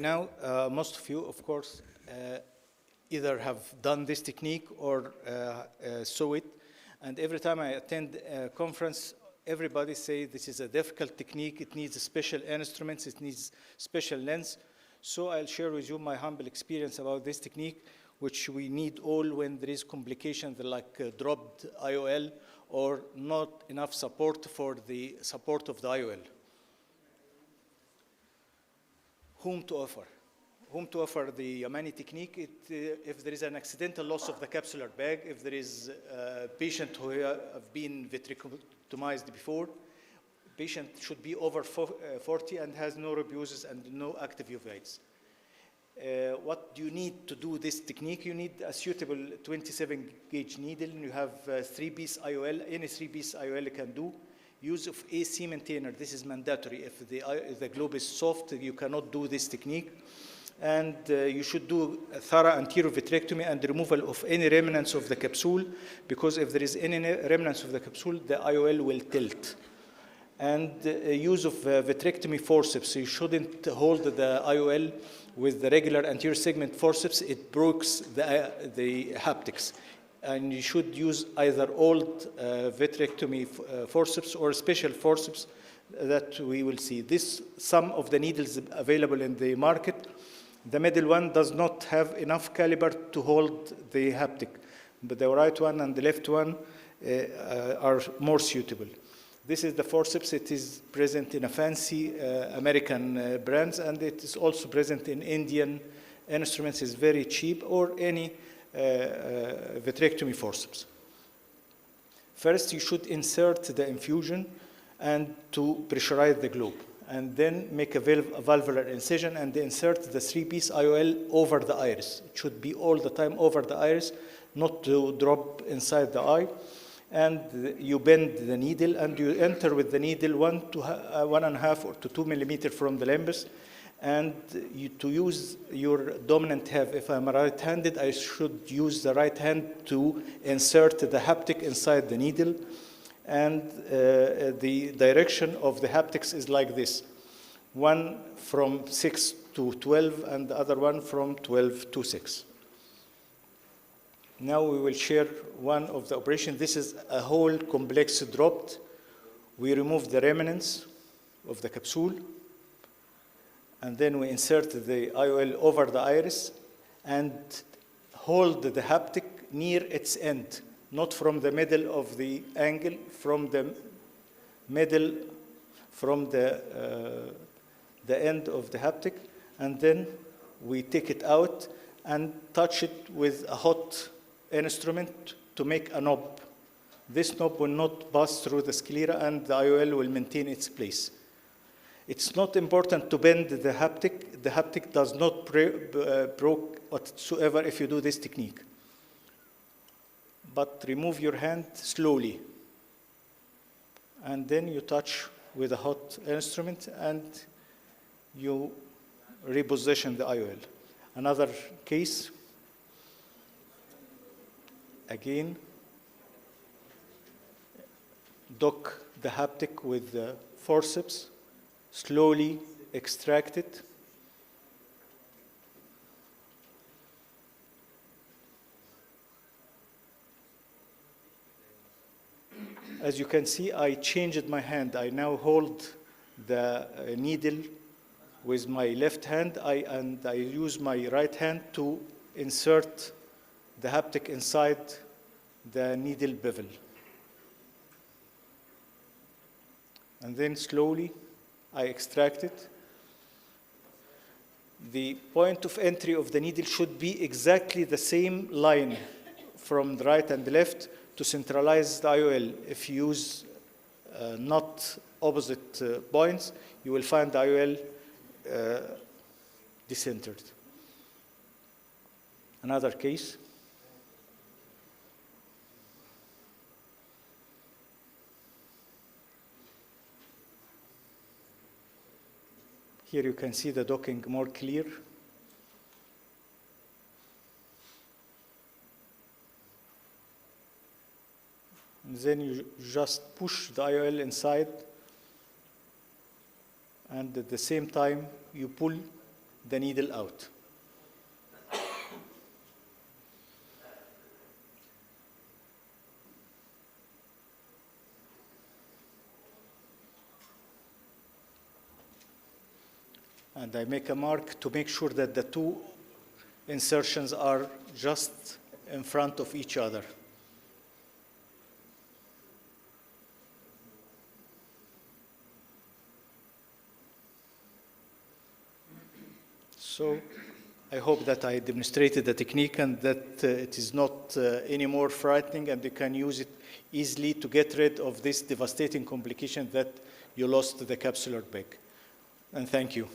now, most of you, of course, either have done this technique or saw it. And every time I attend a conference, everybody say this is a difficult technique. It needs special instruments. It needs special lens. So I'll share with you my humble experience about this technique, which we need all when there is complications like dropped IOL or not enough support for the support of the IOL. Whom to offer? Whom to offer the Yamani technique? If there is an accidental loss of the capsular bag, if there is a patient who have been vitrectomized before, patient should be over 40 and has no rebuses and no active uveitis. What do you need to do this technique? You need a suitable 27 gauge needle. You have 3-piece IOL. Any 3-piece IOL can do. Use of AC maintainer. This is mandatory. If the globe is soft, you cannot do this technique. And you should do a thorough anterior vitrectomy and removal of any remnants of the capsule, because if there is any remnants of the capsule, the IOL will tilt. And use of vitrectomy forceps. You shouldn't hold the IOL with the regular anterior segment forceps. It breaks the haptics. And you should use either old vitrectomy forceps or special forceps that we will see. Some of the needles available in the market, the middle one does not have enough caliber to hold the haptic, but the right one and the left one are more suitable. This is the forceps. It is present in a fancy American brands, and it is also present in Indian instruments. It's very cheap, or any vitrectomy forceps. First, you should insert the infusion and to pressurize the globe, and then make a valvular incision and insert the 3-piece IOL over the iris. It should be all the time over the iris, not to drop inside the eye. And you bend the needle and you enter with the needle 1 to 1.5 or to 2 millimeters from the limbus. And to use your dominant half, if I'm right-handed, I should use the right hand to insert the haptic inside the needle. And the direction of the haptics is like this. One from 6 to 12 and the other one from 12 to 6. Now we will share one of the operations. This is a whole complex dropped. We remove the remnants of the capsule, and then we insert the IOL over the iris and hold the haptic near its end, not from the middle of the angle, from the middle, from the end of the haptic, and then we take it out and touch it with a hot instrument to make a knob. This knob will not pass through the sclera, and the IOL will maintain its place. It's not important to bend the haptic. The haptic does not break whatsoever if you do this technique. But remove your hand slowly, and then you touch with a hot instrument and you reposition the IOL. Another case. Again, dock the haptic with the forceps, slowly extract it. As you can see, I changed my hand. I now hold the needle with my left hand, and I use my right hand to insert the haptic inside the needle bevel. And then slowly I extract it. The point of entry of the needle should be exactly the same line from the right and the left to centralize the IOL. If you use not opposite points, you will find the IOL decentered. Another case. Here you can see the docking more clear. And then you just push the IOL inside, and at the same time you pull the needle out. And I make a mark to make sure that the two insertions are just in front of each other. So I hope that I demonstrated the technique and that it is not any more frightening, and you can use it easily to get rid of this devastating complication that you lost the capsular bag. And thank you.